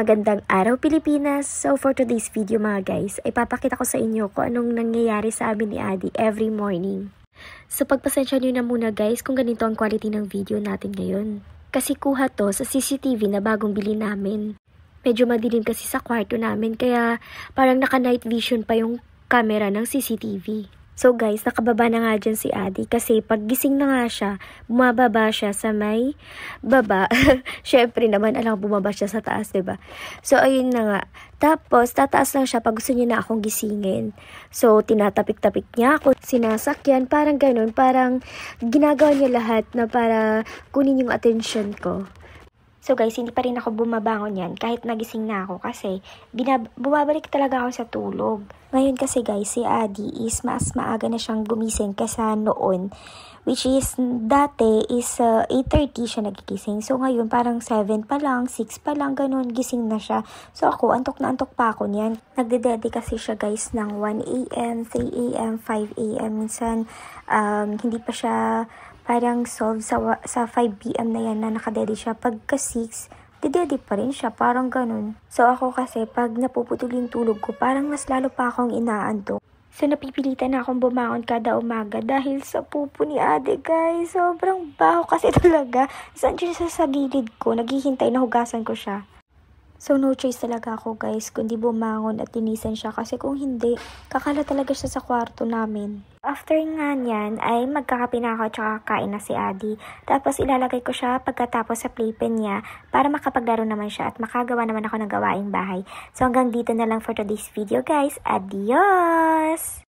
Magandang araw Pilipinas! So for today's video mga guys, ay papakita ko sa inyo kung anong nangyayari sa amin ni Adi every morning. So pagpasensya nyo na muna guys kung ganito ang quality ng video natin ngayon. Kasi kuha to sa CCTV na bagong bili namin. Medyo madilim kasi sa kwarto namin kaya parang naka night vision pa yung camera ng CCTV. So guys, nakababa na nga dyan si Adi kasi pag gising na nga siya, bumababa siya sa may baba. Syempre naman, alam bumaba siya sa taas, diba? So ayun na nga. Tapos, tataas lang siya pag gusto niya na akong gisingin. So, tinatapik-tapik niya ako, sinasakyan, parang ganun. Parang ginagawa niya lahat na para kunin yung attention ko. So guys, hindi pa rin ako bumabangon yan kahit nagising na ako kasi bumabalik talaga ako sa tulog. Ngayon kasi guys, si Adi is mas maaga na siyang gumising kaysa noon. Which is, dati is 8:30 siya nagigising. So ngayon parang 7 pa lang, 6 pa lang, ganun, gising na siya. So ako, antok na antok pa ako niyan. Nagde-dedi kasi siya guys ng 1 a.m., 3 a.m., 5 a.m. Minsan, hindi pa siya parang solve sa 5 p.m. na yan na nakadedi siya. Pagka 6, didedi pa rin siya. Parang ganun. So ako kasi pag napuputol yung tulog ko, parang mas lalo pa akong inaantok. So napipilitan na akong bumangon kada umaga dahil sa pupo ni Ate guys. Sobrang baho kasi talaga. Saan siya sa gilid ko? Naghihintay na hugasan ko siya. So, no choice talaga ako guys, kundi bumangon at tinisan siya kasi kung hindi, kakala talaga siya sa kwarto namin. After nga niyan, ay magkakape na ako at saka kain na si Adi. Tapos ilalagay ko siya pagkatapos sa playpen niya para makapaglaro naman siya at makagawa naman ako ng gawaing bahay. So, hanggang dito na lang for today's video guys. Adios!